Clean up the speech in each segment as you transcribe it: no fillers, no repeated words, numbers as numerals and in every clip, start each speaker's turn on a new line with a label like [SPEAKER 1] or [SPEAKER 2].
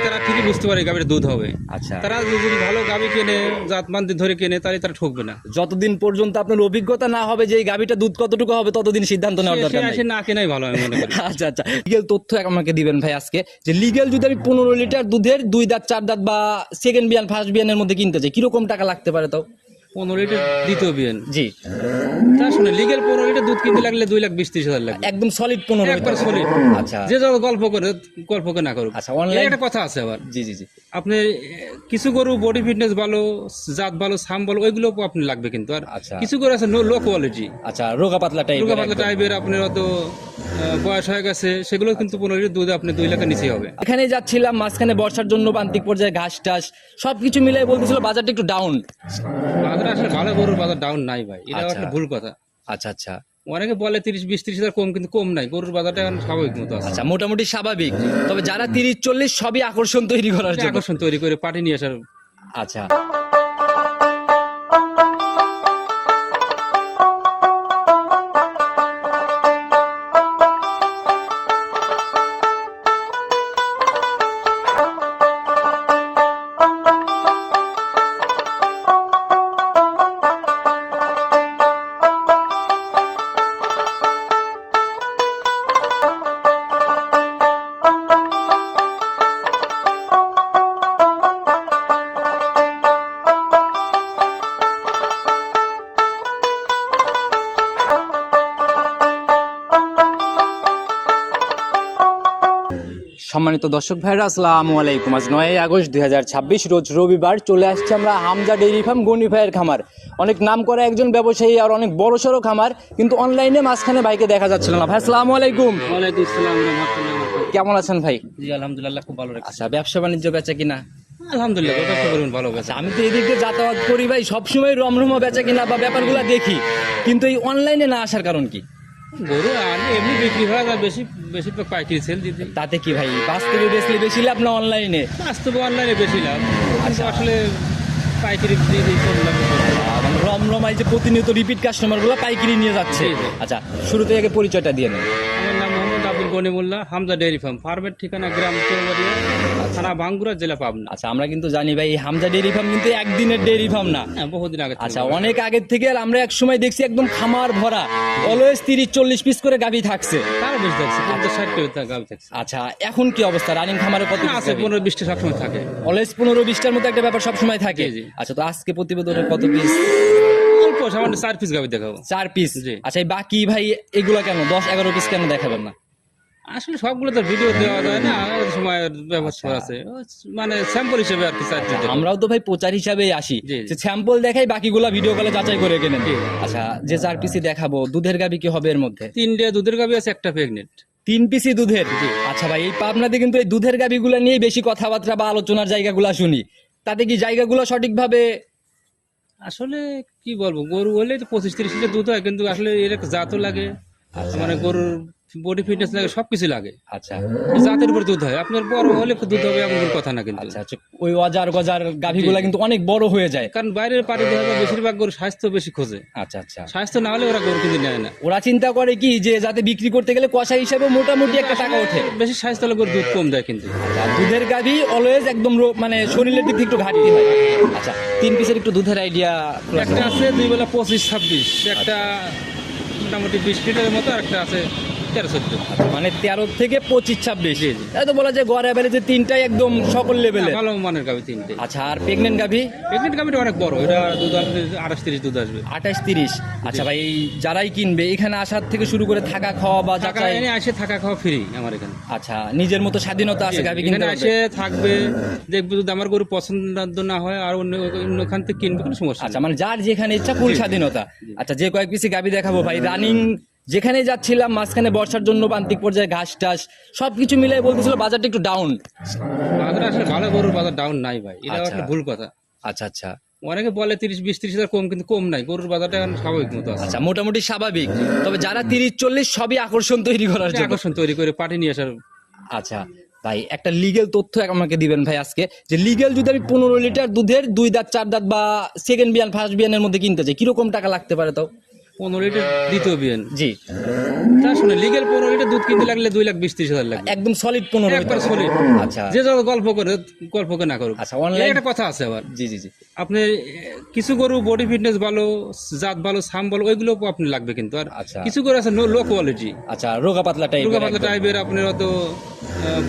[SPEAKER 1] তারা ঠিকই বুঝতে পারে গাভীর দুধ হবে।
[SPEAKER 2] আচ্ছা,
[SPEAKER 1] তারা যদি ভালো গাভী কেনে, জাতমান ধরে কেনে, তাহলে তারা ঠকবে না।
[SPEAKER 2] যতদিন পর্যন্ত আপনার অভিজ্ঞতা না হবে যে এই গাভীটা দুধ কতটুকু হবে ততদিন সিদ্ধান্ত নেওয়ার দরকার নাই।
[SPEAKER 1] সে না কেনাই ভালো আমি মনে করি।
[SPEAKER 2] আচ্ছা আচ্ছা, লিগেল তথ্য আমাকে দিবেন ভাই আজকে, যে লিগেল যদি আমি 15 লিটার দুধের 2 দাঁত 4 দাঁত বা সেকেন্ড বিয়ান ফার্স্ট বিয়ানের মধ্যে কিনতে চাই, কিরকম টাকা লাগতে পারে তাও?
[SPEAKER 1] 15 লিটার দ্বিতীয় বিয়ান,
[SPEAKER 2] জি,
[SPEAKER 1] তা শুনে লিগেল 15 লিটার দুধ কিনতে লাগলে 2,20,30,000 লাগবে,
[SPEAKER 2] একদম সলিড 15
[SPEAKER 1] একবার সলিড।
[SPEAKER 2] আচ্ছা
[SPEAKER 1] যে যত গল্প করে না করুক।
[SPEAKER 2] আচ্ছা, অনলাইন
[SPEAKER 1] একটা কথা আছে আবার,
[SPEAKER 2] জি জি জি,
[SPEAKER 1] আপনি কিছু গরু বডি ফিটনেস ভালো, জাত ভালো, সাম ভালো, ওইগুলো আপনি লাগবে কিন্তু। আর
[SPEAKER 2] আচ্ছা
[SPEAKER 1] কিছু গরু আছে লো কোয়ালিটি,
[SPEAKER 2] আচ্ছা, রোগা পাতলা
[SPEAKER 1] রোগা পাতলা টাইপের, আপনার অত বয়স হয়ে গেছে, সেগুলো কিন্তু 15 লিটার দুধ আপনি 2 লাখের নিচেই হবে।
[SPEAKER 2] এখানে যাচ্ছিলাম মাঝখানে বর্ষার জন্য প্রান্তিক পর্যায়ে ঘাস টাস সবকিছু মিলাই বলতেছিল বাজারটা একটু ডাউন।
[SPEAKER 1] বাজারে আসলে ভালো গরুর বাজার ডাউন নাই ভাই, এটা
[SPEAKER 2] আচ্ছা।
[SPEAKER 1] একটা ভুল কথা।
[SPEAKER 2] আচ্ছা আচ্ছা
[SPEAKER 1] অনেকে বলে 30-20-30,000 কম, কিন্তু কম নাই, গরুর বাজারটা এখন স্বাভাবিক মতো আছে।
[SPEAKER 2] আচ্ছা, মোটামুটি স্বাভাবিক। তবে যারা 30-40 সবই আকর্ষণ তৈরি করার জন্য।
[SPEAKER 1] আকর্ষণ তৈরি করে পার্টি নিয়ে আসার।
[SPEAKER 2] আচ্ছা, সম্মানিত দর্শক ভাইরা আসসালামু আলাইকুম। আজ 9 আগস্ট 2026 রোজ রবিবার চলে আসছে আমরা হামজা ডেইরি ফার্ম গনি ভাইয়ের খামার। অনেক নাম করা একজন ব্যবসায়ী আর অনেক বড়সড় খামার, কিন্তু অনলাইনে মাঝখানে ভাইকে দেখা যাচ্ছিল না। ভাই আসসালামু আলাইকুম।
[SPEAKER 1] ওয়ালাইকুম আসসালাম ওয়া রাহমাতুল্লাহি।
[SPEAKER 2] কেমন আছেন ভাই?
[SPEAKER 1] জি আলহামদুলিল্লাহ, খুব ভালো রাখছি।
[SPEAKER 2] আচ্ছা, ব্যবসা বাণিজ্য বেচা কিনা?
[SPEAKER 1] আলহামদুলিল্লাহ, ওটা তো বলুন ভালো
[SPEAKER 2] আচ্ছা, আমি তো এদিক দিয়ে যাতায়াত করি ভাই, সবসময় রমরমা বেচা কিনা বা ব্যাপারগুলো দেখি, কিন্তু এই অনলাইনে না আসার কারণ কি?
[SPEAKER 1] গরু আর এমনি বিক্রি হয়, আর বেশি বেশি পাইকারি সেল দিতে।
[SPEAKER 2] তাতে কি ভাই, বাস্তবে বেচলে বেশি লাভ না অনলাইনে?
[SPEAKER 1] বাস্তবে অনলাইনে বেশি লাভ, কিন্তু আসলে পাইকারি দিয়ে দিই কম লাভ।
[SPEAKER 2] মানে রমরমাই যে প্রতিনিয়ত রিপিট কাস্টমার গুলো পাইকারি নিয়ে যাচ্ছে।
[SPEAKER 1] জি, জি।
[SPEAKER 2] আচ্ছা, শুরুতে আগে পরিচয়টা দিয়ে নেন।
[SPEAKER 1] আমার নাম মোহাম্মদ আব্দুল গনি মোল্লা, হামজা ডেয়ারি ফার্ম। ফার্মের ঠিকানা গ্রাম চৌবাড়িয়া, থানা ভাঙ্গুরা, জেলা পাবনা।
[SPEAKER 2] আচ্ছা, আমরা কিন্তু জানি ভাই এই হামজা ডেইরি ফার্ম কিন্তু একদিনের ডেইরি ফার্ম না।
[SPEAKER 1] হ্যাঁ, বহুদিন আগে।
[SPEAKER 2] আচ্ছা, অনেক আগের থেকে। আর আমরা এক সময় দেখছি একদম খামার ভরা, অলওয়েজ 30-40 পিস করে গাভী থাকছে।
[SPEAKER 1] তারও বেশি থাকছে, 50-60 গাভী থাকছে।
[SPEAKER 2] আচ্ছা, এখন কি অবস্থা? রানিং খামারে কত
[SPEAKER 1] আছে 15-20টা সবসময় থাকে।
[SPEAKER 2] অলওয়েজ 15-20টার মতো একটা ব্যাপার সবসময় থাকে।
[SPEAKER 1] জি, জি।
[SPEAKER 2] আচ্ছা, তো আজকে প্রতিবেদনে কত পিস?
[SPEAKER 1] অল্প সামান্য 4 পিস গাভী দেখাবো।
[SPEAKER 2] 4 পিস।
[SPEAKER 1] জি।
[SPEAKER 2] আচ্ছা, এই বাকি ভাই এগুলা কেন 10-11 পিস কেন দেখাবেন না?
[SPEAKER 1] আসলে সবগুলো তো ভিডিও দেওয়া যায় না, সময়ের ব্যবস্থা আছে, মানে স্যাম্পল হিসেবে আর কি।
[SPEAKER 2] আমরাও তো ভাই প্রচার হিসাবেই আসি,
[SPEAKER 1] জি, জি।
[SPEAKER 2] যে স্যাম্পল দেখাই, বাকিগুলা ভিডিও কলে যাচাই করে কেনেন।
[SPEAKER 1] জি।
[SPEAKER 2] আচ্ছা, যে 4 পিসি দেখাবো, দুধের গাভী কি হবে এর মধ্যে?
[SPEAKER 1] 3টে দুধের গাভী আছে, একটা প্রেগনেন্ট।
[SPEAKER 2] 3 পিসি দুধের? আচ্ছা ভাই, এই পাবনাতে কিন্তু এই দুধের গাভীগুলা নিয়ে বেশি কথাবার্তা বা আলোচনার জায়গাগুলা শুনি, তাতে কি জায়গাগুলো সঠিকভাবে?
[SPEAKER 1] আসলে কি বলবো, গরু হলে তো 25-30 লিটার দুধ হয়, কিন্তু আসলে এর একটা জাতও লাগে, মানে গরুর বডি ফিটনেস লাগে, সবকিছু লাগে।
[SPEAKER 2] আচ্ছা
[SPEAKER 1] জাতের উপর দুধ হয়, আপনার বড় হলে দুধ হবে এমন কোনো কথা না কিন্তু।
[SPEAKER 2] আচ্ছা আচ্ছা, ওই অজার গজার গাভীগুলা কিন্তু অনেক বড় হয়ে যায়।
[SPEAKER 1] কারণ বাইরের পাড়ি দেখা যায় বেশিরভাগ গরু স্বাস্থ্য বেশি খোঁজে।
[SPEAKER 2] আচ্ছা আচ্ছা,
[SPEAKER 1] স্বাস্থ্য না হলে ওরা গরু কিন্তু নেয় না।
[SPEAKER 2] ওরা চিন্তা করে কি যে যাতে বিক্রি করতে গেলে কষা হিসাবে মোটামুটি একটা টাকা ওঠে।
[SPEAKER 1] বেশি স্বাস্থ্য হলে গরু দুধ কম দেয় কিন্তু।
[SPEAKER 2] আর দুধের গাভী অলওয়েজ একদম মানে শরীরের দিক থেকে একটু ঘাটতি হয়। আচ্ছা, 3 পিসের একটু দুধের আইডিয়া।
[SPEAKER 1] একটা আছে 2 বেলা 25-26, একটা মোটামুটি 20 লিটারের মতো, আর একটা আছে 13-14।
[SPEAKER 2] মানে 13 থেকে 25-26।
[SPEAKER 1] জি, জি।
[SPEAKER 2] তাই তো বলা যায় গড় অ্যাভারেজে 3টাই একদম সকল লেভেলে।
[SPEAKER 1] ভালো মানের গাভী 3টে।
[SPEAKER 2] আচ্ছা, আর প্রেগনেন্ট গাভী?
[SPEAKER 1] প্রেগনেন্ট গাভীটা অনেক বড়, এটা দুধ আসবে 28-30 দুধ আসবে।
[SPEAKER 2] 28-30। আচ্ছা ভাই, এই যারাই কিনবে এখানে আসার থেকে শুরু করে থাকা খাওয়া বা
[SPEAKER 1] টাকা
[SPEAKER 2] যাচাই?
[SPEAKER 1] এনে আসে, থাকা খাওয়া ফ্রি আমার এখানে।
[SPEAKER 2] আচ্ছা, নিজের মতো স্বাধীনতা আছে গাভী কিনতে
[SPEAKER 1] এখানে
[SPEAKER 2] পারবে?
[SPEAKER 1] আসে থাকবে, দেখবে যদি আমার গরু পছন্দ না হয় আর অন্যখান থেকে কিনবে, কোনো সমস্যা
[SPEAKER 2] আচ্ছা,
[SPEAKER 1] নেই।
[SPEAKER 2] মানে যার যেখানে ইচ্ছা ফুল স্বাধীনতা। আচ্ছা, যে কয়েক পিসি গাভী দেখাবো ভাই, রানিং যেখানে যাচ্ছিলাম মাঝখানে বর্ষার জন্য প্রান্তিক পর্যায়ে ঘাস টাস সবকিছু মিলাই বলতেছিল বাজারটা একটু ডাউন।
[SPEAKER 1] বাজারে আসলে ভালো গরুর বাজার ডাউন নাই ভাই, এটা
[SPEAKER 2] আচ্ছা।
[SPEAKER 1] একটা ভুল কথা।
[SPEAKER 2] আচ্ছা আচ্ছা
[SPEAKER 1] অনেকে বলে 30-20-30,000 কম, কিন্তু কম নাই, গরুর বাজারটা এখন স্বাভাবিক মতো আছে।
[SPEAKER 2] আচ্ছা, মোটামুটি স্বাভাবিক। তবে যারা 30-40 সবই আকর্ষণ তৈরি করার জন্য।
[SPEAKER 1] আকর্ষণ তৈরি করে পার্টি নিয়ে আসার।
[SPEAKER 2] আচ্ছা ভাই, একটা লিগেল তথ্য আমাকে দিবেন ভাই আজকে, যে লিগেল যদি আমি 15 লিটার দুধের 2 দাঁত 4 দাঁত বা সেকেন্ড বিয়ান ফার্স্ট বিয়ানের মধ্যে কিনতে চাই, কিরকম টাকা লাগতে পারে তাও?
[SPEAKER 1] 15 লিটার দ্বিতীয় বিয়ান।
[SPEAKER 2] জি,
[SPEAKER 1] তা শুনে লিগেল 15 লিটার দুধ কিনতে লাগলে 2,20,30,000 লাগবে,
[SPEAKER 2] একদম সলিড 15
[SPEAKER 1] একবার solid।
[SPEAKER 2] আচ্ছা
[SPEAKER 1] যে যত গল্প করে না করুক।
[SPEAKER 2] আচ্ছা, অনলাইন
[SPEAKER 1] একটা কথা আছে আবার,
[SPEAKER 2] জি জি জি
[SPEAKER 1] আপনি কিছু গরু বডি ফিটনেস ভালো, জাত ভালো, সাম ভালো, ওইগুলো আপনি লাগবে কিন্তু। আর
[SPEAKER 2] আচ্ছা
[SPEAKER 1] কিছু গরু আছে লো কোয়ালিটি,
[SPEAKER 2] আচ্ছা, রোগা পাতলা
[SPEAKER 1] রোগা
[SPEAKER 2] টাইপের
[SPEAKER 1] পাতলা টাইপের, আপনার অত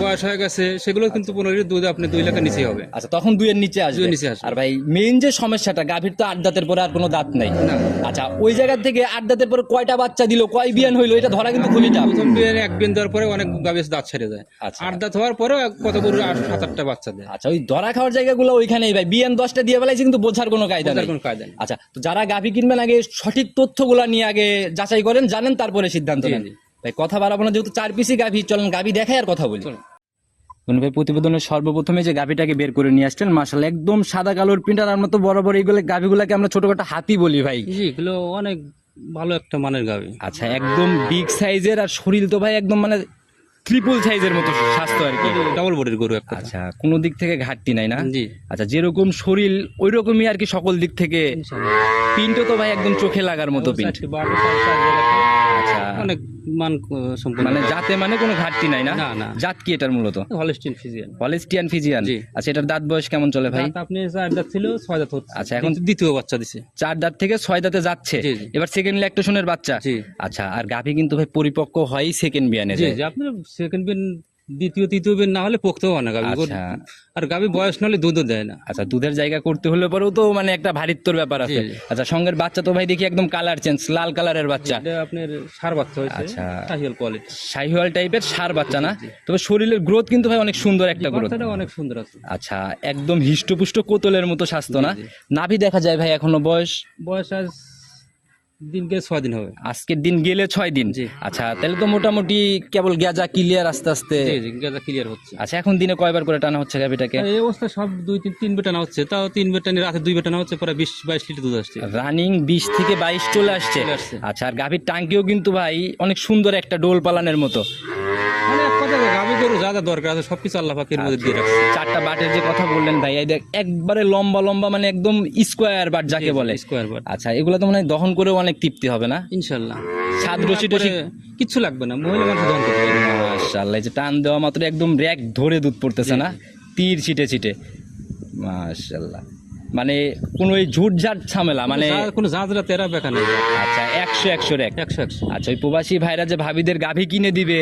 [SPEAKER 1] বয়স হয়ে গেছে, সেগুলো কিন্তু 15 লিটার দুধ আপনি 2 লাখের নিচেই হবে।
[SPEAKER 2] আচ্ছা, তখন 2 এর নিচে আসবে।
[SPEAKER 1] 2 এর নিচে আসবে।
[SPEAKER 2] আর ভাই মেইন যে সমস্যাটা, গাভীর তো 8 দাঁতের পরে আর কোনো দাঁত নাই।
[SPEAKER 1] না।
[SPEAKER 2] আচ্ছা, ওই জায়গা থেকে 8 দাঁতের পরে কয়টা বাচ্চা দিল, কয় বিয়ান হইলো, এটা ধরা কিন্তু খুবই টাফ।
[SPEAKER 1] প্রথম বিয়ানে এক বিয়ান দেওয়ার পরে অনেক গাভী দাঁত ছেড়ে যায়।
[SPEAKER 2] আচ্ছা।
[SPEAKER 1] 8 দাঁত হওয়ার পরে কত গরু 7-8টা বাচ্চা দেয়।
[SPEAKER 2] আচ্ছা, ওই ধরা খাওয়ার জায়গাগুলো ওইখানেই ভাই, বিয়ান 10টা দিয়ে বেলাইছে কিন্তু বোঝার কোনো কায়দা
[SPEAKER 1] বোঝার
[SPEAKER 2] নেই।
[SPEAKER 1] কোনো কায়দা নেই।
[SPEAKER 2] আচ্ছা, তো যারা গাভী কিনবেন আগে সঠিক তথ্যগুলো নিয়ে আগে যাচাই করেন, জানেন, তারপরে সিদ্ধান্ত
[SPEAKER 1] জি,
[SPEAKER 2] নেন।
[SPEAKER 1] জি।
[SPEAKER 2] ভাই কথা বাড়াবো না, যেহেতু 4 পিসি গাভী, চলেন গাভী দেখাই আর কথা বলি।
[SPEAKER 1] চলুন।
[SPEAKER 2] ভাই প্রতিবেদনের সর্বপ্রথমে যে গাভীটাকে বের করে নিয়ে আসছেন, মাশাআল্লাহ একদম সাদা কালোর প্রিন্টার মতো বড় বড় এইগুলো গাভীগুলোকে আমরা ছোটখাটো হাতি বলি ভাই।
[SPEAKER 1] জি, এগুলো অনেক ভালো একটা মানের গাভী।
[SPEAKER 2] আচ্ছা, একদম বিগ সাইজের, আর শরীর তো ভাই একদম মানে ট্রিপল সাইজের মতো স্বাস্থ্য আর কি।
[SPEAKER 1] ডাবল বডির গরু একটা।
[SPEAKER 2] আচ্ছা, কোনো দিক থেকে ঘাটতি নাই না?
[SPEAKER 1] জি।
[SPEAKER 2] আচ্ছা, যেরকম শরীর ওই রকমই আর কি সকল দিক থেকে।
[SPEAKER 1] ইনশাআল্লাহ।
[SPEAKER 2] পিন্টও তো ভাই একদম চোখে লাগার মতো পিন্ট।
[SPEAKER 1] চারটি বারো, চার, চার জায়গাতে
[SPEAKER 2] আচ্ছা,
[SPEAKER 1] অনেক মান সম্পূর্ণ।
[SPEAKER 2] মানে জাতে মানে কোনো ঘাটতি নাই না?
[SPEAKER 1] না, না।
[SPEAKER 2] জাত কি এটার মূলত?
[SPEAKER 1] Holstein Friesian.
[SPEAKER 2] Holstein Friesian.
[SPEAKER 1] জি।
[SPEAKER 2] আচ্ছা, এটার দাঁত বয়স কেমন চলে ভাই?
[SPEAKER 1] দাঁত আপনি 4 দাঁত ছিল, 6 দাঁত হচ্ছে।
[SPEAKER 2] আচ্ছা, এখন
[SPEAKER 1] দ্বিতীয় বাচ্চা দিছে।
[SPEAKER 2] 4 দাঁত থেকে 6 দাঁতে যাচ্ছে।
[SPEAKER 1] জি, জি।
[SPEAKER 2] এবার সেকেন্ড ল্যাকটেশনের বাচ্চা।
[SPEAKER 1] জি।
[SPEAKER 2] আচ্ছা, আর গাভী কিন্তু ভাই পরিপক্ক হয় সেকেন্ড বিয়ানে
[SPEAKER 1] জি,
[SPEAKER 2] যায়।
[SPEAKER 1] জি, আপনার সেকেন্ড বিন, তৃতীয় বিন না হলে পোক্তও হয় না গাভী।
[SPEAKER 2] আচ্ছা।
[SPEAKER 1] আর গাভী বয়স না হলে দুধও দেয় না।
[SPEAKER 2] আচ্ছা, দুধের জায়গা করতে হলে পরেও তো মানে একটা ভারিত্বর ব্যাপার আছে।
[SPEAKER 1] জি, জি।
[SPEAKER 2] আচ্ছা, সঙ্গের বাচ্চা তো ভাই দেখি একদম কালার চেঞ্জ, লাল কালারের বাচ্চা,
[SPEAKER 1] এটা আপনার সার বাচ্চা হয়েছে।
[SPEAKER 2] আচ্ছা।
[SPEAKER 1] শাহিওয়াল কোয়ালিটি।
[SPEAKER 2] শাহিওয়াল টাইপের ষাঁড় বাচ্চা না? তবে শরীরের গ্রোথ কিন্তু ভাই অনেক সুন্দর একটা গ্রোথ।
[SPEAKER 1] বাচ্চাটা অনেক সুন্দর আছে।
[SPEAKER 2] আচ্ছা, একদম হিষ্টপুষ্ট কোতলের মতো স্বাস্থ্য না?
[SPEAKER 1] জি, জি।
[SPEAKER 2] নাভি দেখা যায় ভাই এখনো বয়স?
[SPEAKER 1] বয়স আজ দিনকে 6 দিন হবে।
[SPEAKER 2] আজকের দিন গেলে 6 দিন।
[SPEAKER 1] জি।
[SPEAKER 2] আচ্ছা, তাহলে তো মোটামুটি কেবল গেজা ক্লিয়ার আস্তে আস্তে।
[SPEAKER 1] জি, জি, গেজা ক্লিয়ার হচ্ছে।
[SPEAKER 2] আচ্ছা, এখন দিনে কয়বার করে টানা হচ্ছে গাভিটাকে?
[SPEAKER 1] আর এই অবস্থা সব 2-3 বের টানা হচ্ছে, তাও 3 বের টানি, রাতে 2 বের টানা হচ্ছে, পরে 20-22 লিটার দুধ আসছে।
[SPEAKER 2] রানিং 20 থেকে 22 চলে আসছে।
[SPEAKER 1] চলে আসছে।
[SPEAKER 2] আচ্ছা, আর গাভীর টাঙ্কিও কিন্তু ভাই অনেক সুন্দর একটা ডোল পালানের মতো।
[SPEAKER 1] মানে এক কথা, গাভী গরু যা যা দরকার আছে সবকিছু আল্লাহ পাকের মধ্যে দিয়ে রাখছে।
[SPEAKER 2] 4টা বাটের যে কথা বললেন ভাই, এই দেখ একবারে লম্বা লম্বা, মানে একদম স্কোয়ার বাট যাকে বলে।
[SPEAKER 1] Square but.
[SPEAKER 2] আচ্ছা, এগুলো তো মানে দহন করেও অনেক তৃপ্তি হবে না?
[SPEAKER 1] ইনশাআল্লাহ।
[SPEAKER 2] ছাদ রশি টশি
[SPEAKER 1] কিচ্ছু লাগবে না, মহিলা মানুষ দহন করতে পারবে।
[SPEAKER 2] মাশাআল্লাহ, এই যে টান দেওয়া মাত্র একদম র‍্যাক ধরে দুধ পড়তেছে না? তীর ছিটে ছিটে। মাশাআল্লাহ, মানে কোনো এই ঝুটঝাট ঝামেলা মানে।
[SPEAKER 1] কোনো জাজরা তেরা বেকা নেই।
[SPEAKER 2] আচ্ছা, 100 র‍্যাক।
[SPEAKER 1] 100।
[SPEAKER 2] আচ্ছা, ওই প্রবাসী ভাইরা যে ভাবিদের গাভী কিনে দিবে,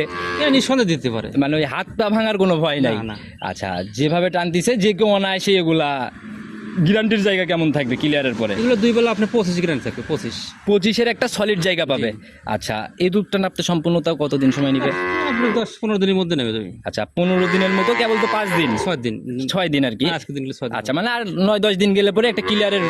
[SPEAKER 1] নিঃসন্দেহে দিতে পারে,
[SPEAKER 2] মানে ওই হাত পা ভাঙার কোনো ভয় নাই?
[SPEAKER 1] না, না।
[SPEAKER 2] আচ্ছা, যেভাবে টানতিছে যে কেউ অনায়াসে, এগুলা গ্যারান্টির জায়গা কেমন থাকবে ক্লিয়ারের পরে?
[SPEAKER 1] এগুলো 2 বেলা আপনি 25 গ্রাম থাকবে।
[SPEAKER 2] 25-এর একটা সলিড জায়গা পাবে। আচ্ছা, এই দুধটা নাপতে সম্পূর্ণতা কতদিন সময় নিবে?
[SPEAKER 1] আপনি 10-15 দিনের মধ্যে নেবে যাবে।
[SPEAKER 2] আচ্ছা, 15 দিনের মতো, কেবল তো 5 দিন
[SPEAKER 1] 6 দিন।
[SPEAKER 2] 6 দিন আর কি।
[SPEAKER 1] আজকে দিন 6 দিন।
[SPEAKER 2] আচ্ছা, মানে আর 9-10 দিন গেলে পরে একটা ক্লিয়ারের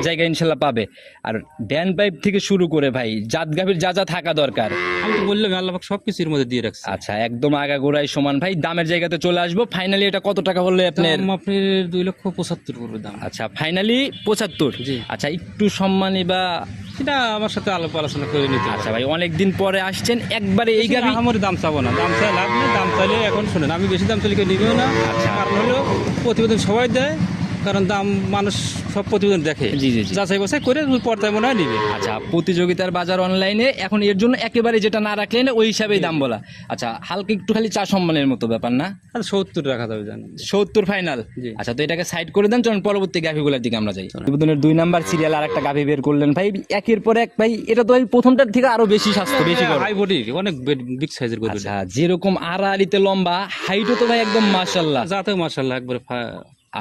[SPEAKER 2] জায়গা ইনশাল্লাহ পাবে। আর ড্যান পাইপ থেকে শুরু করে ভাই জাত গাভীর যা যা থাকা দরকার,
[SPEAKER 1] আমি তো বললাম আল্লাহ পাক সবকিছুর মধ্যে দিয়ে রাখছে।
[SPEAKER 2] আচ্ছা, একদম আগাগোড়াই সমান ভাই। দামের জায়গাতে চলে আসবো। ফাইনালি এটা কত টাকা হলে আপনার?
[SPEAKER 1] দাম আপনার 2,75,000 পড়বে দাম।
[SPEAKER 2] আচ্ছা, ফাইনালি 75।
[SPEAKER 1] জি।
[SPEAKER 2] আচ্ছা, একটু সম্মানী বা
[SPEAKER 1] সেটা আমার সাথে আলোচনা করে নিতে হবে।
[SPEAKER 2] আচ্ছা ভাই, অনেকদিন পরে আসছেন একবারে এই গাভী।
[SPEAKER 1] আমার দাম চাবো না, দাম চাই লাভ নেই। দাম চাইলে এখন শুনেন, আমি বেশি দাম চাইলে কেউ নিবেও না।
[SPEAKER 2] আচ্ছা।
[SPEAKER 1] কারণ হলো প্রতিবেদন সবাই দেয়, কারণ দাম মানুষ সব প্রতিবেদন দেখে।
[SPEAKER 2] জি, জি, জি।
[SPEAKER 1] যাচাই বাছাই করে পর্দায় মনে হয় নিবে।
[SPEAKER 2] আচ্ছা, প্রতিযোগিতার বাজার অনলাইনে এখন, এর জন্য একেবারে যেটা না রাখলেন ওই হিসাবেই দাম বলা। আচ্ছা, হালকা একটু খালি চা সম্মানের মতো ব্যাপার না?
[SPEAKER 1] আর 70 রাখা যাবে জানেন।
[SPEAKER 2] 70 ফাইনাল।
[SPEAKER 1] জি।
[SPEAKER 2] আচ্ছা, তো এটাকে সাইড করে দেন, চলুন পরবর্তী গাভীগুলোর দিকে আমরা যাই। প্রতিবেদনের 2 নাম্বার সিরিয়াল আর একটা গাভী বের করলেন ভাই, একের পর এক ভাই। এটা তো ভাই প্রথমটার থেকে আরো বেশি স্বাস্থ্য, বেশি বড়।
[SPEAKER 1] হাই বডি, অনেক বিগ সাইজের গরু।
[SPEAKER 2] আচ্ছা, যেরকম আড়াআড়িতে লম্বা, হাইটও তো ভাই একদম মাশাআল্লাহ।
[SPEAKER 1] যাতে মাশাআল্লাহ একবারে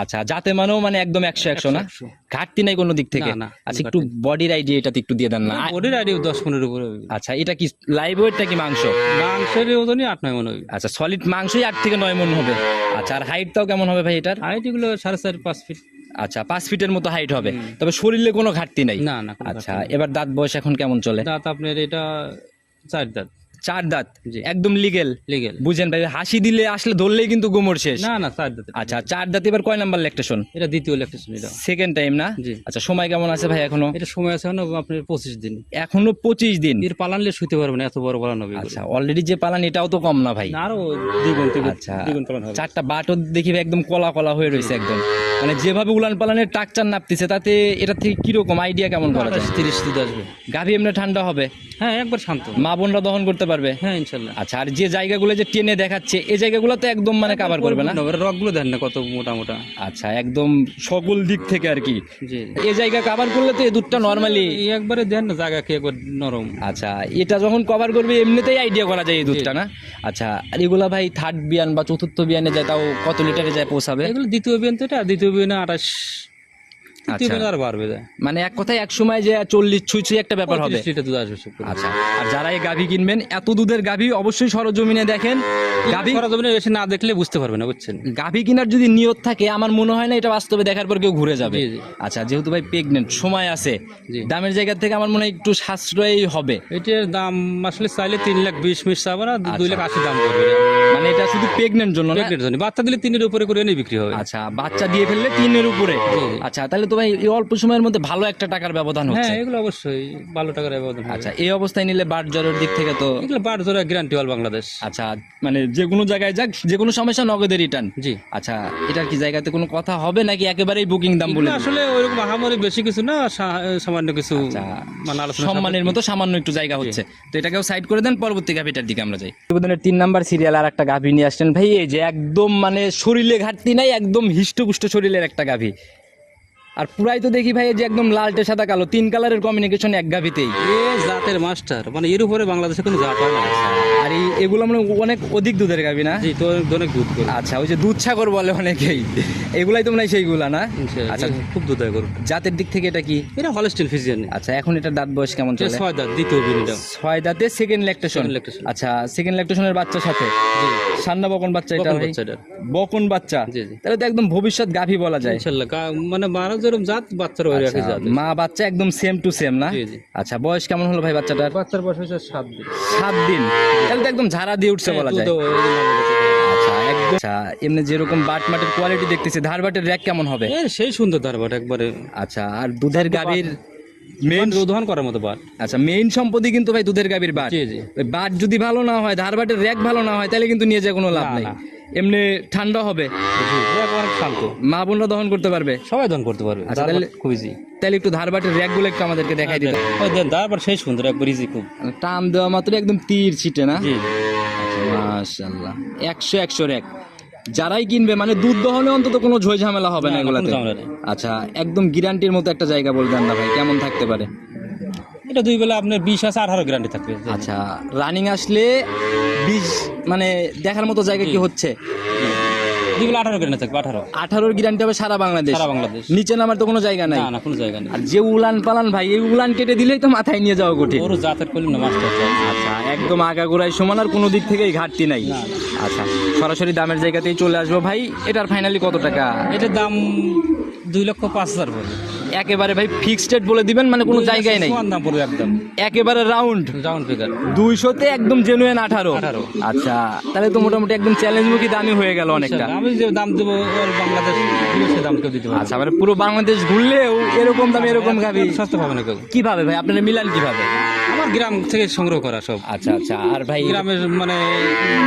[SPEAKER 2] আচ্ছা, যাতে মানেও মানে একদম 100 না?
[SPEAKER 1] 100।
[SPEAKER 2] ঘাটতি নাই কোনো দিক থেকে?
[SPEAKER 1] না, না,
[SPEAKER 2] আচ্ছা, একটু বডির আইডিয়া এটা একটু দিয়ে দেন না।
[SPEAKER 1] বডির আইডিয়া 10-15 উপরে হবে।
[SPEAKER 2] আচ্ছা, এটা কি লাইভ ওয়েটটা কি মাংস?
[SPEAKER 1] মাংসের ওজনই 8-9 মন হবে।
[SPEAKER 2] আচ্ছা, সলিড মাংসই 8 থেকে 9 মণ হবে। আচ্ছা, আর হাইটটাও কেমন হবে ভাই এটার?
[SPEAKER 1] হাইট এগুলো 4.5-5 ফিট।
[SPEAKER 2] আচ্ছা, 5 ফিটের মতো হাইট হবে। তবে শরীরে কোনো ঘাটতি নাই?
[SPEAKER 1] না, না, কোনো
[SPEAKER 2] আচ্ছা,
[SPEAKER 1] ঘাটতি
[SPEAKER 2] এবার দাঁত বয়স এখন কেমন চলে?
[SPEAKER 1] দাঁত আপনার এটা 4 দাঁত।
[SPEAKER 2] 4 দাঁত।
[SPEAKER 1] জি।
[SPEAKER 2] একদম লিগেল।
[SPEAKER 1] লিগেল।
[SPEAKER 2] বুঝেন ভাই, হাসি দিলে আসলে ধরলেই কিন্তু গোমর শেষ।
[SPEAKER 1] না, না, 4 দাঁত।
[SPEAKER 2] আচ্ছা, 4 দাঁত। এবার কয় নাম্বার ল্যাকটেশন?
[SPEAKER 1] এটা দ্বিতীয় ল্যাকটেশন। এটা
[SPEAKER 2] সেকেন্ড টাইম না?
[SPEAKER 1] জি।
[SPEAKER 2] আচ্ছা, সময় কেমন আছে ভাই এখনো?
[SPEAKER 1] এটা সময় আছে এখনো আপনার 25 দিন।
[SPEAKER 2] এখনো 25 দিন।
[SPEAKER 1] এর পালানলে শুতে পারবে না, এত বড় পালান হবে এগুলো।
[SPEAKER 2] আচ্ছা, অলরেডি যে পালান এটাও তো কম না ভাই।
[SPEAKER 1] না, আরো দ্বিগুণ
[SPEAKER 2] আচ্ছা,
[SPEAKER 1] দ্বিগুণ পালান হবে।
[SPEAKER 2] 4টা বাটও দেখি ভাই একদম কলা কলা হয়ে রয়েছে একদম। মানে যেভাবে উলান পালানের টাকচার নাপতেছে তাতে এটা থেকে কিরকম আইডিয়া কেমন করা যায়?
[SPEAKER 1] 30 দুধ আসবে।
[SPEAKER 2] গাভী এমনি ঠান্ডা হবে,
[SPEAKER 1] হ্যাঁ একবার শান্ত।
[SPEAKER 2] মা বোনরা দহন করতে পারবে?
[SPEAKER 1] হ্যাঁ ইনশাল্লাহ।
[SPEAKER 2] আচ্ছা, আর যে জায়গাগুলো যে টেনে দেখাচ্ছে এই জায়গাগুলো তো একদম মানে কাভার করবে না?
[SPEAKER 1] রকগুলো দেন না কত মোটা মোটা।
[SPEAKER 2] আচ্ছা, একদম সকল দিক থেকে আর কি
[SPEAKER 1] জি
[SPEAKER 2] এই জায়গা কাভার করলে তো এই দুধটা নর্মালি।
[SPEAKER 1] এই একবারে দেন না, জায়গা কি একবার নরম।
[SPEAKER 2] আচ্ছা, এটা যখন কভার করবে এমনিতেই আইডিয়া করা যায় এই দুধটা না? আচ্ছা, আর এগুলা ভাই থার্ড বিয়ান বা চতুর্থ বিয়ানে যায় তাও কত লিটারে যায় পৌঁছাবে?
[SPEAKER 1] এগুলো দ্বিতীয় বিয়ান তো, এটা দ্বিতীয় বিয়ানে 28, তৃতীয়
[SPEAKER 2] আচ্ছা,
[SPEAKER 1] বিয়ানে আর বাড়বে যায়।
[SPEAKER 2] মানে এক কথায় এক সময় যে 40 ছুঁই ছুঁই একটা ব্যাপার হবে।
[SPEAKER 1] 35 লিটার দুধ আসবে সব করে।
[SPEAKER 2] আচ্ছা, আর যারা এই গাভী কিনবেন এত দুধের গাভী অবশ্যই সরজমিনে দেখেন। গাভী
[SPEAKER 1] সরজমিনে এসে না দেখলে বুঝতে পারবে না, বুঝছেন।
[SPEAKER 2] গাভী কেনার যদি নিয়ত থাকে আমার মনে হয় না এটা বাস্তবে দেখার পর কেউ ঘুরে যাবে।
[SPEAKER 1] জি, জি।
[SPEAKER 2] আচ্ছা, যেহেতু ভাই প্রেগনেন্ট সময় আছে,
[SPEAKER 1] জি।
[SPEAKER 2] দামের জায়গা থেকে আমার মনে হয় একটু সাশ্রয়ী হবে।
[SPEAKER 1] এটার দাম আসলে চাইলে 3,20,000 মিশ চাবো না, 2,80,000 দাম করবে।
[SPEAKER 2] মানে এটা শুধু প্রেগনেন্ট জন্য না?
[SPEAKER 1] প্রেগনেন্ট জন্য বাচ্চা দিলে 3-এর উপরে করে নিয়ে বিক্রি হবে।
[SPEAKER 2] আচ্ছা, বাচ্চা দিয়ে ফেললে 3-এর উপরে।
[SPEAKER 1] জি।
[SPEAKER 2] আচ্ছা, তাহলে তো ভাই এই অল্প সময়ের মধ্যে ভালো একটা টাকার ব্যবধান
[SPEAKER 1] হ্যাঁ
[SPEAKER 2] হচ্ছে।
[SPEAKER 1] এগুলো অবশ্যই ভালো টাকার ব্যবধান হবে।
[SPEAKER 2] আচ্ছা, এই অবস্থায় নিলে বাট জ্বরের দিক থেকে তো
[SPEAKER 1] এগুলো বার জোড়া গ্যারান্টি অল বাংলাদেশ।
[SPEAKER 2] আচ্ছা, মানে যে কোনো জায়গায় যাক যে কোনো সমস্যা নগদে রিটার্ন।
[SPEAKER 1] জি।
[SPEAKER 2] আচ্ছা, এটার কি জায়গাতে কোনো কথা হবে নাকি একেবারেই বুকিং দাম বলে
[SPEAKER 1] এগুলো
[SPEAKER 2] দিবেন?
[SPEAKER 1] আসলে ওইরকম আহামরি বেশি কিছু না, সামান্য কিছু
[SPEAKER 2] আচ্ছা,
[SPEAKER 1] মানে আলোচনা
[SPEAKER 2] সম্মানের মতো সামান্য একটু জায়গা হচ্ছে, তো এটাকেও সাইড করে দেন, পরবর্তী গাভিটার দিকে আমরা যাই। প্রতিবেদনের 3 নাম্বার সিরিয়াল আর একটা গাভি নিয়ে আসছেন ভাই, এই যে একদম মানে শরীরে ঘাটতি নাই, একদম হিষ্টপুষ্ট শরীরের একটা গাভি। আর পুরাই তো দেখি ভাই এই যে একদম লালটে সাদা কালো 3 কালারের কমিউনিকেশন এক গাভিতেই।
[SPEAKER 1] এ জাতের মাস্টার, মানে এর উপরে বাংলাদেশে কোনো জাত হয় না।
[SPEAKER 2] আর এগুলো মানে অনেক অধিক দুধের গাভি না?
[SPEAKER 1] জি, তো অনেক দুধ করে।
[SPEAKER 2] আচ্ছা, ওই যে দুধ সাগর বলে অনেকেই, এগুলাই তো মনে হয় সেইগুলা না? আচ্ছা,
[SPEAKER 1] খুব দুধ হয় গরু।
[SPEAKER 2] জাতের দিক থেকে এটা কি?
[SPEAKER 1] এটা হলস্টিন ফিজিয়ান।
[SPEAKER 2] আচ্ছা, এখন এটা দাঁত বয়স কেমন চলে?
[SPEAKER 1] 6 দাঁত, দ্বিতীয় বিনিটা।
[SPEAKER 2] 6 দাঁতে সেকেন্ড ল্যাকটেশন।
[SPEAKER 1] Second lactation।
[SPEAKER 2] আচ্ছা, সেকেন্ড ল্যাকটেশনের বাচ্চার সাথে
[SPEAKER 1] জি,
[SPEAKER 2] সান্না বকন বাচ্চা এটা
[SPEAKER 1] বকন
[SPEAKER 2] ভাই?
[SPEAKER 1] বাচ্চা এটা।
[SPEAKER 2] বকন বাচ্চা।
[SPEAKER 1] জি, জি।
[SPEAKER 2] তাহলে তো একদম ভবিষ্যৎ গাভী বলা যায়।
[SPEAKER 1] ইনশাআল্লাহ মানে 12 যেরকম জাত, বাচ্চার ওই একই জাত।
[SPEAKER 2] মা বাচ্চা একদম সেম টু সেম না?
[SPEAKER 1] জি, জি।
[SPEAKER 2] আচ্ছা, বয়স কেমন হলো ভাই বাচ্চাটার?
[SPEAKER 1] বাচ্চার বয়স হচ্ছে 7 দিন।
[SPEAKER 2] 7 দিন। তাহলে তো একদম ঝাড়া দিয়ে উঠছে বলা যায়।
[SPEAKER 1] দুধও ওই জন্য আমাদের কাছে।
[SPEAKER 2] আচ্ছা, একদম। আচ্ছা, এমনি যেরকম বাট মাটের কোয়ালিটি দেখতেছি, ধার বাটের র্যাক কেমন হবে?
[SPEAKER 1] সেই সুন্দর ধারবাট একবারে।
[SPEAKER 2] আচ্ছা, আর দুধের গাভীর মেইন,
[SPEAKER 1] রোধন করার মতো বাট।
[SPEAKER 2] আচ্ছা, মেইন সম্পত্তি কিন্তু ভাই দুধের গাভীর বাট।
[SPEAKER 1] জি, জি।
[SPEAKER 2] ওই বাট যদি ভালো না হয়, ধার বাটের র্যাক ভালো না হয়, তাহলে কিন্তু নিয়ে যায় কোনো লাভ
[SPEAKER 1] না,
[SPEAKER 2] নাই।
[SPEAKER 1] না।
[SPEAKER 2] এমনি ঠান্ডা হবে,
[SPEAKER 1] জি, একবার শান্ত।
[SPEAKER 2] মা বোনরা দহন করতে পারবে।
[SPEAKER 1] সবাই দহন করতে পারবে।
[SPEAKER 2] আচ্ছা,
[SPEAKER 1] ধারবাট
[SPEAKER 2] তাহলে-
[SPEAKER 1] খুব ইজি।
[SPEAKER 2] তাহলে একটু ধার বাটের র্যাক গুলো একটু আমাদেরকে দেখাই দিতে।
[SPEAKER 1] ওই দেন ধারবাট সেই সুন্দর, একবার ইজি খুব।
[SPEAKER 2] টান দেওয়া মাত্র একদম তীর ছিটে না?
[SPEAKER 1] জি,
[SPEAKER 2] মাশাআল্লাহ, 100 র্যাক। যারাই কিনবে মানে দুধ দহনে অন্তত কোনো ঝই ঝামেলা হবে না
[SPEAKER 1] না,
[SPEAKER 2] এগুলাতে।
[SPEAKER 1] কোনো ঝামেলা নেই।
[SPEAKER 2] আচ্ছা, একদম গ্যারান্টির মতো একটা জায়গা বলবেন না ভাই, কেমন থাকতে পারে?
[SPEAKER 1] এটা 2 বেলা আপনার 20 আছে, 18 গ্যারান্টি থাকবে।
[SPEAKER 2] আচ্ছা, রানিং আসলে 20 মানে দেখার মতো জায়গা কি হচ্ছে?
[SPEAKER 1] 2 বেলা 18 গ্যারান্টি থাকবে। 18
[SPEAKER 2] গ্যারান্টি হবে সারা বাংলাদেশ?
[SPEAKER 1] সারা বাংলাদেশ।
[SPEAKER 2] নিচে নামার তো কোনো জায়গা নাই?
[SPEAKER 1] না, না, কোনো জায়গা নেই।
[SPEAKER 2] আর যে উলান পালান ভাই, এই উলান কেটে দিলেই তো মাথায় নিয়ে যাওয়া কঠিন।
[SPEAKER 1] ওর জাতের করলি না মাস্টার।
[SPEAKER 2] আচ্ছা, একদম আগাগোড়ায় সমান, আর কোনো দিক থেকেই ঘাটতি নাই।
[SPEAKER 1] না,
[SPEAKER 2] আচ্ছা, সরাসরি দামের জায়গাতেই চলে আসবো ভাই। এটার ফাইনালি কত টাকা?
[SPEAKER 1] এটার দাম 2,05,000 পড়বে।
[SPEAKER 2] একেবারে ভাই ফিক্সড রেট বলে দিবেন, মানে কোনো জায়গায় নাই?
[SPEAKER 1] সমান দাম পড়বে একদম,
[SPEAKER 2] একেবারে রাউন্ড
[SPEAKER 1] রাউন্ড ফিগার।
[SPEAKER 2] 200-তে একদম জেনুইন 18।
[SPEAKER 1] 18।
[SPEAKER 2] আচ্ছা, তাহলে তো মোটামুটি একদম চ্যালেঞ্জমুখী দামই হয়ে গেল অনেকটা।
[SPEAKER 1] আমি যে দাম দেবো ওর বাংলাদেশ সে দাম কেউ দিতে পারবে।
[SPEAKER 2] আচ্ছা, মানে পুরো বাংলাদেশ ঘুরলেও এরকম দামে এরকম গাবি
[SPEAKER 1] সস্তা পাবে না কেউ।
[SPEAKER 2] কিভাবে ভাই আপনারা মিলান কিভাবে?
[SPEAKER 1] আমার গ্রাম থেকে সংগ্রহ করা সব।
[SPEAKER 2] আচ্ছা, আচ্ছা, আর ভাই
[SPEAKER 1] গ্রামের মানে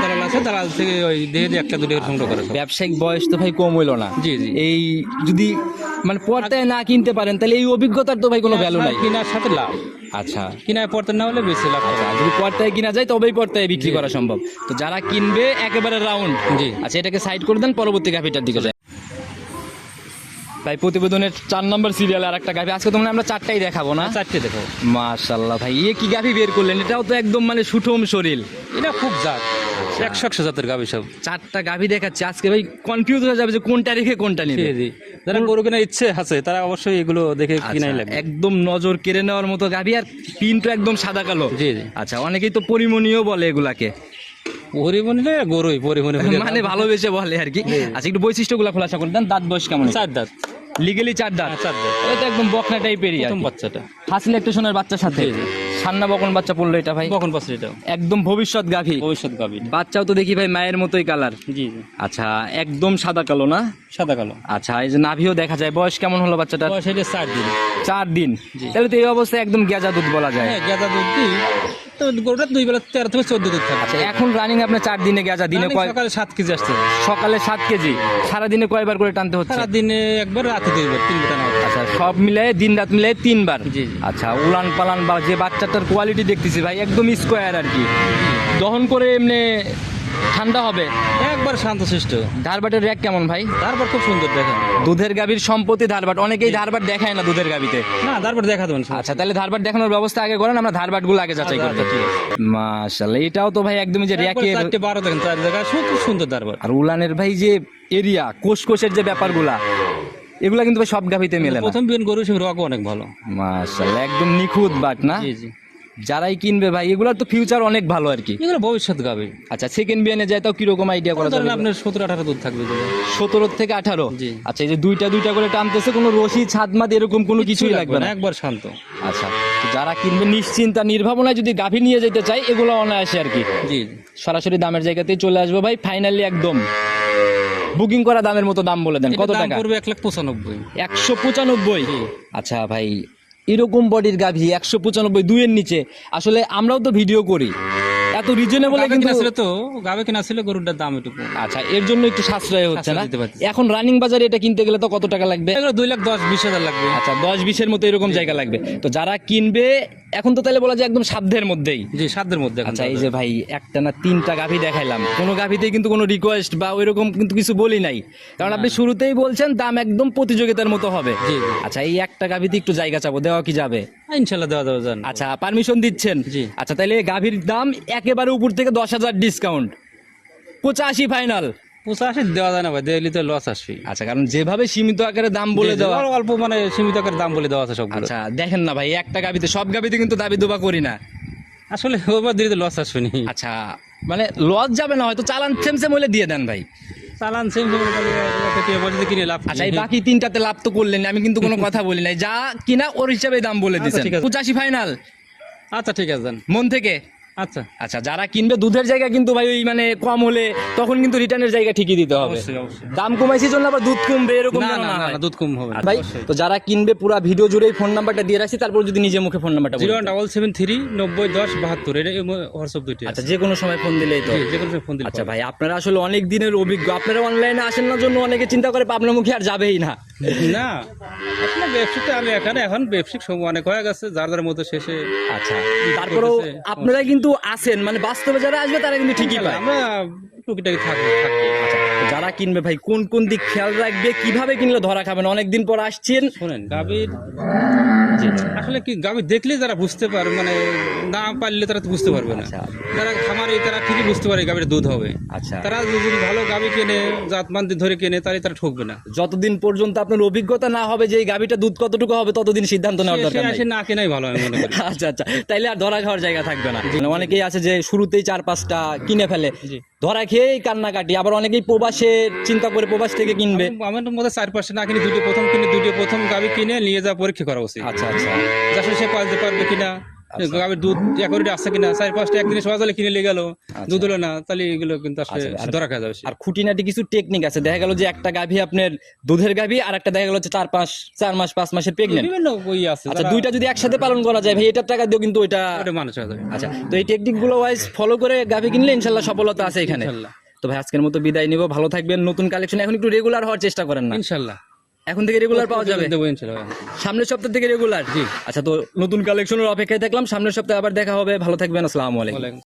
[SPEAKER 1] দালাল আছে, দালাল থেকে ওই দিয়ে দিয়ে একটা দুটো সংগ্রহ করা সব।
[SPEAKER 2] ব্যবসায়িক বয়স তো ভাই কম হইলো না।
[SPEAKER 1] জি, জি।
[SPEAKER 2] এই যদি মানে পর্দায় না কিনতে পারেন তাহলে এই অভিজ্ঞতার তো ভাই কোনো ভ্যালু নাই।
[SPEAKER 1] কিনার সাথে লাভ,
[SPEAKER 2] আচ্ছা,
[SPEAKER 1] কিনায় পড়তে না হলে বেশি লাভ।
[SPEAKER 2] আচ্ছা, যদি পর্দায় কিনা যায় তবেই পর্দায় বিক্রি করা সম্ভব। তো যারা কিনবে একেবারে রাউন্ড।
[SPEAKER 1] জি।
[SPEAKER 2] আচ্ছা, এটাকে সাইড করে দেন, পরবর্তী গাভিটার দিকে যায়। ভাই প্রতিবেদনের 4 নম্বর সিরিয়াল আর একটা গাভি, আজকে তো মানে আমরা 4টাই দেখাবো না?
[SPEAKER 1] 4টে দেখো।
[SPEAKER 2] মাশাআল্লাহ ভাই, কি গাভি বের করলেন? এটাও তো একদম মানে সুঠম শরীর।
[SPEAKER 1] এটা খুব জাত, 100 জাতের গাভি সব।
[SPEAKER 2] 4টা গাভি দেখাচ্ছে আজকে ভাই, কনফিউজ হয়ে যাবে যে কোনটা রেখে কোনটা নিবে।
[SPEAKER 1] জি, জি। যারা গরু কেনার ইচ্ছে আছে তারা অবশ্যই এগুলো দেখে কিনাই
[SPEAKER 2] আচ্ছা,
[SPEAKER 1] লাগবে।
[SPEAKER 2] একদম নজর কেড়ে নেওয়ার মতো গাভি, আর পিনটা একদম সাদা কালো।
[SPEAKER 1] জি, জি।
[SPEAKER 2] আচ্ছা, অনেকেই তো পরিমণীয় বলে এগুলাকে,
[SPEAKER 1] পরিমণি গরুই পরিমণি
[SPEAKER 2] মানে ভালোবেসে বলে আর কি। আচ্ছা, একটু বৈশিষ্ট্যগুলো খোলাসা করে দেন। দাঁত বয়স কেমন?
[SPEAKER 1] 4 দাঁত।
[SPEAKER 2] লিগেলি 4 দাঁত।
[SPEAKER 1] হ্যাঁ, 4 দাঁত।
[SPEAKER 2] এটা তো একদম বকনা টাইপেরই
[SPEAKER 1] প্রথম বাচ্চাটা
[SPEAKER 2] হাসি ল্যাকটেশনের বাচ্চার সাথে।
[SPEAKER 1] জি, জি।
[SPEAKER 2] সান্না বকন বাচ্চা পড়লো এটা ভাই,
[SPEAKER 1] কখন বাচ্চা এটাও
[SPEAKER 2] একদম ভবিষ্যৎ গাভি।
[SPEAKER 1] ভবিষ্যৎ গাভি।
[SPEAKER 2] বাচ্চাও তো দেখি ভাই মায়ের মতোই কালার।
[SPEAKER 1] জি, জি।
[SPEAKER 2] আচ্ছা, একদম সাদা কালো না?
[SPEAKER 1] সাদা কালো।
[SPEAKER 2] আচ্ছা, এই যে নাভিও দেখা যায়। বয়স কেমন হলো বাচ্চাটার?
[SPEAKER 1] বয়স এটা 4 দিন।
[SPEAKER 2] 4 দিন।
[SPEAKER 1] জি।
[SPEAKER 2] তাহলে তো এই অবস্থায় একদম গেজা দুধ বলা যায়।
[SPEAKER 1] হ্যাঁ, গেদা দুধ দিই তো গরুটা 2 বেলা 13 থেকে 14 দুধ থাকে।
[SPEAKER 2] আচ্ছা এখন রানিং আপনার 4 দিনে গেজা দিনে
[SPEAKER 1] রানিং
[SPEAKER 2] কয়?
[SPEAKER 1] সকালে 7 কেজি আসছে,
[SPEAKER 2] সকালে 7 কেজি, সারাদিনে কয়বার করে টানতে হচ্ছে?
[SPEAKER 1] সারা দিনে একবার, রাতে 2 বার, 3 বেলা না।
[SPEAKER 2] আচ্ছা সব মিলাই দিন রাত মিলাই 3 বার।
[SPEAKER 1] জি জি।
[SPEAKER 2] আচ্ছা উলান পালান বা যে বাচ্চাটার কোয়ালিটি দেখতেছি ভাই একদম স্কোয়ার আর কি, দহন করে এমনি ঠান্ডা হবে।
[SPEAKER 1] একবার শান্তশিষ্ট।
[SPEAKER 2] ধারবাটের র্যাক কেমন ভাই?
[SPEAKER 1] তারপর খুব সুন্দর দেখেন।
[SPEAKER 2] দুধের গাভীর সম্পত্তি ধারবাট, অনেকেই ধারবাট দেখায় না দুধের গাভীতে।
[SPEAKER 1] না তারপর দেখা দেবেন।
[SPEAKER 2] আচ্ছা তাহলে ধারবাট দেখানোর ব্যবস্থা আগে করেন, আমরা ধারবাট গুলো আগে যাচাই করতে।
[SPEAKER 1] আচ্ছা, ঠিক আছে।
[SPEAKER 2] মাশাআল্লাহ এটাও তো ভাই একদমই যে র্যাকের
[SPEAKER 1] 4টে 12 দেখেন, 4 জায়গায় খুব সুন্দর তারপর।
[SPEAKER 2] আর উলানের ভাই যে এরিয়া কোষের যে ব্যাপারগুলা এগুলা কিন্তু ভাই সব গাভীতে মেলে না।
[SPEAKER 1] প্রথম বিয়ন গরু হিসেবে রকও অনেক ভালো।
[SPEAKER 2] মাশাআল্লাহ একদম নিখুঁত বাট না।
[SPEAKER 1] জি জি।
[SPEAKER 2] যারাই কিনবে ভাই এগুলার তো ফিউচার অনেক ভালো আর কি।
[SPEAKER 1] এগুলো ভবিষ্যৎ গাবে।
[SPEAKER 2] আচ্ছা সেকেন্ড বিয়ানে যায় তাও কিরকম আইডিয়া করা
[SPEAKER 1] ধরেন
[SPEAKER 2] যাবে?
[SPEAKER 1] আপনার 17-18 দুধ থাকবে এগুলো।
[SPEAKER 2] 17 থেকে 18।
[SPEAKER 1] জি।
[SPEAKER 2] আচ্ছা এই যে দুইটা করে টানতেছে, কোনো রশি ছাদমাদ এরকম কোনো কিছুই লাগবে না।
[SPEAKER 1] একবার শান্ত।
[SPEAKER 2] আচ্ছা তো যারা কিনবে নিশ্চিন্তা নির্ভাবনায় যদি গাভী নিয়ে যেতে চাই এগুলো অনায়াসে আর কি।
[SPEAKER 1] জি জি।
[SPEAKER 2] সরাসরি দামের জায়গাতেই চলে আসবে ভাই, ফাইনালি একদম বুকিং করা দামের মতো দাম বলে দেন। কত
[SPEAKER 1] দাম
[SPEAKER 2] টাকা?
[SPEAKER 1] পড়বে 1,95,000।
[SPEAKER 2] 195।
[SPEAKER 1] জি।
[SPEAKER 2] আচ্ছা ভাই এরকম বডির গাভী 195 দুইয়ের নিচে, আসলে আমরাও তো ভিডিও করি, এত রিজনেবল
[SPEAKER 1] গাবে
[SPEAKER 2] কিন্তু।
[SPEAKER 1] কিনা ছিল তো, গাবে কিনা ছিল, গরুটার দাম একটু কম।
[SPEAKER 2] আচ্ছা এর জন্য একটু সাশ্রয় হচ্ছে না।
[SPEAKER 1] সাশ্রয় দিতে পারছি।
[SPEAKER 2] এখন রানিং বাজারে এটা কিনতে গেলে তো কত টাকা লাগবে?
[SPEAKER 1] এগুলো 2,10,20,000 লাগবে।
[SPEAKER 2] আচ্ছা 10-20 মতো এরকম জায়গা লাগবে। তো যারা কিনবে এখন তো তাহলে বলা যায় একদম সাধ্যের মধ্যেই।
[SPEAKER 1] জি, 7 মধ্যে এখন
[SPEAKER 2] আচ্ছা এই
[SPEAKER 1] তাহলে।
[SPEAKER 2] যে ভাই একটা না 3টা গাভী দেখাইলাম, কোনো গাভীতেই কিন্তু কোনো রিকোয়েস্ট বা ওইরকম কিন্তু কিছু বলি নাই, কারণ আপনি শুরুতেই বলছেন দাম একদম প্রতিযোগিতার মতো হবে।
[SPEAKER 1] জি জি।
[SPEAKER 2] আচ্ছা এই একটা গাভীতে একটু জায়গা চাবো, দেওয়া কি যাবে?
[SPEAKER 1] ইনশাআল্লাহ দেওয়া যাবে জান।
[SPEAKER 2] আচ্ছা পারমিশন দিচ্ছেন?
[SPEAKER 1] জি।
[SPEAKER 2] আচ্ছা তাহলে গাভীর দাম একেবারে উপর থেকে 10,000 ডিসকাউন্ট, 85 ফাইনাল।
[SPEAKER 1] 85 দেওয়া যায় না ভাই, দিলে তো লস আসবে।
[SPEAKER 2] আচ্ছা কারণ যেভাবে সীমিত আকারে দাম বলে
[SPEAKER 1] জি, জি,
[SPEAKER 2] দেওয়া।
[SPEAKER 1] অল্প মানে সীমিত আকারে দাম বলে দেওয়া আছে সবগুলো।
[SPEAKER 2] আচ্ছা দেখেন না ভাই একটা গাভীতে, সব গাভীতে কিন্তু দাবি দুবা করি না।
[SPEAKER 1] আসলে ওবার দিলে তো লস আসবে নি।
[SPEAKER 2] আচ্ছা মানে লস যাবে না, হয়তো চালান সেমসেম হলে দিয়ে দেন ভাই।
[SPEAKER 1] চালান সেম কিনে লাভ।
[SPEAKER 2] আচ্ছা এই বাকি 3টাতে লাভ তো করলেন না, আমি কিন্তু কোনো কথা বলি নাই, যা কিনা ওর হিসাবে দাম বলে
[SPEAKER 1] আচ্ছা,
[SPEAKER 2] দিচ্ছেন।
[SPEAKER 1] ঠিক আছে।
[SPEAKER 2] 85 ফাইনাল
[SPEAKER 1] আচ্ছা ঠিক আছে জান।
[SPEAKER 2] মন থেকে।
[SPEAKER 1] আচ্ছা
[SPEAKER 2] আচ্ছা যারা কিনবে দুধের জায়গা কিন্তু ভাই ওই মানে কম হলে তখন কিন্তু রিটার্নের জায়গা ঠিকই দিতে হবে।
[SPEAKER 1] অবশ্যই অবশ্যই।
[SPEAKER 2] দাম কমাইছি জন্য আবার দুধ কমবে এরকম
[SPEAKER 1] না
[SPEAKER 2] যেন
[SPEAKER 1] না
[SPEAKER 2] না
[SPEAKER 1] না
[SPEAKER 2] হয়।
[SPEAKER 1] না, দুধ কম হবে না।
[SPEAKER 2] ভাই তো যারা কিনবে পুরো ভিডিও জুড়েই ফোন নাম্বারটা দিয়ে রাখছি, তারপর যদি নিজে মুখে ফোন নাম্বারটা বলুন।
[SPEAKER 1] 01773 9010 72 এটা হোয়াটসঅ্যাপ দুইটা।
[SPEAKER 2] আচ্ছা যে কোনো সময় ফোন দিলেই তো।
[SPEAKER 1] যে কোনো সময় ফোন দিলে
[SPEAKER 2] আচ্ছা ভাই আপনারা আসলে অনেক দিনের অভিজ্ঞ, আপনারা অনলাইনে আসেন না জন্য অনেকে চিন্তা করে পাবনার মুখে আর যাবেই না।
[SPEAKER 1] না আসলে ব্যবসাটা আমি এখন ব্যবসায়িক সময় অনেক হয়ে গেছে, যার যার মতো শেষে।
[SPEAKER 2] আচ্ছা তারপরেও আপনারা কিন্তু আসেন, মানে বাস্তবে যারা আসবে তারা কিন্তু ঠিকই পায়।
[SPEAKER 1] আমরা টুকিটাকি থাকি।
[SPEAKER 2] আচ্ছা তো যারা কিনবে ভাই কোন কোন দিক খেয়াল রাখবে, কিভাবে কিনলে ধরা খাবেন? অনেকদিন পর আসছেন।
[SPEAKER 1] শোনেন গাভীর আসলে কি, গাভী দেখলে যারা বুঝতে পারবে, মানে না পারলে তারা তো বুঝতে পারবে না।
[SPEAKER 2] আচ্ছা।
[SPEAKER 1] যারা খামারে তারা ঠিকই বুঝতে পারে গাভীর দুধ হবে।
[SPEAKER 2] আচ্ছা
[SPEAKER 1] তারা যদি ভালো গাভী কেনে, জাতমান দিন ধরে কেনে, তাহলে তারা ঠকবে না।
[SPEAKER 2] যতদিন পর্যন্ত আপনার অভিজ্ঞতা না হবে যে এই গাভীটা দুধ কতটুকু হবে ততদিন সিদ্ধান্ত নেওয়ার
[SPEAKER 1] সে
[SPEAKER 2] দরকার নেই।
[SPEAKER 1] আসে না কেনাই ভালো আমি মনে করি।
[SPEAKER 2] আচ্ছা আচ্ছা তাইলে আর ধরা খাওয়ার জায়গা থাকবে না। মানে অনেকেই আছে যে শুরুতেই 4-5টা কিনে ফেলে,
[SPEAKER 1] জি।
[SPEAKER 2] ধরা খেয়েই কান্নাকাটি, আবার অনেকেই প্রবাসে চিন্তা করে প্রবাস থেকে কিনবে।
[SPEAKER 1] আমার মধ্যে 4-5 না কিনে দুটো প্রথম গাভী কিনে নিয়ে যা পরীক্ষা করা উচিত।
[SPEAKER 2] আচ্ছা আচ্ছা
[SPEAKER 1] যাতে সে পালতে পারবে কিনা, গাভীর দুধ একরে আসছে কিনা। 4-5টা একদিনে সহজ হলে কিনে নিয়ে গেল, দুধ হলো না, তাহলে এগুলো কিন্তু আসলে
[SPEAKER 2] আচ্ছা,
[SPEAKER 1] ধরা খাওয়া যাবে।
[SPEAKER 2] আর খুঁটিনাটি কিছু টেকনিক আছে, দেখা গেল যে একটা গাভী আপনার দুধের গাভী আর একটা দেখা গেল হচ্ছে 4 মাস 5 মাসের প্রেগনেন্ট।
[SPEAKER 1] বিভিন্ন বই আছে।
[SPEAKER 2] আচ্ছা দুইটা যদি একসাথে পালন করা যায় ভাই এটার টাকা দিয়েও কিন্তু ওইটা।
[SPEAKER 1] মানুষ হয়ে যাবে।
[SPEAKER 2] আচ্ছা তো এই টেকনিক গুলো ওয়াইজ ফলো করে গাভী কিনলে ইনশাল্লাহ সফলতা আছে এখানে।
[SPEAKER 1] ইনশাল্লাহ।
[SPEAKER 2] তো ভাই আজকের মতো বিদায় নিব, ভালো থাকবেন। নতুন কালেকশন এখন একটু রেগুলার হওয়ার চেষ্টা করেন না,
[SPEAKER 1] ইনশাল্লাহ
[SPEAKER 2] এখন থেকে রেগুলার পাওয়া যাবে।
[SPEAKER 1] দেবো ইনশাল্লাহ।
[SPEAKER 2] সামনের সপ্তাহ থেকে রেগুলার।
[SPEAKER 1] জি।
[SPEAKER 2] আচ্ছা তো নতুন কালেকশনের অপেক্ষায় থাকলাম, সামনের সপ্তাহে আবার দেখা হবে। ভালো থাকবেন, আসসালামু আলাইকুম।
[SPEAKER 1] ওয়ালাইকুম।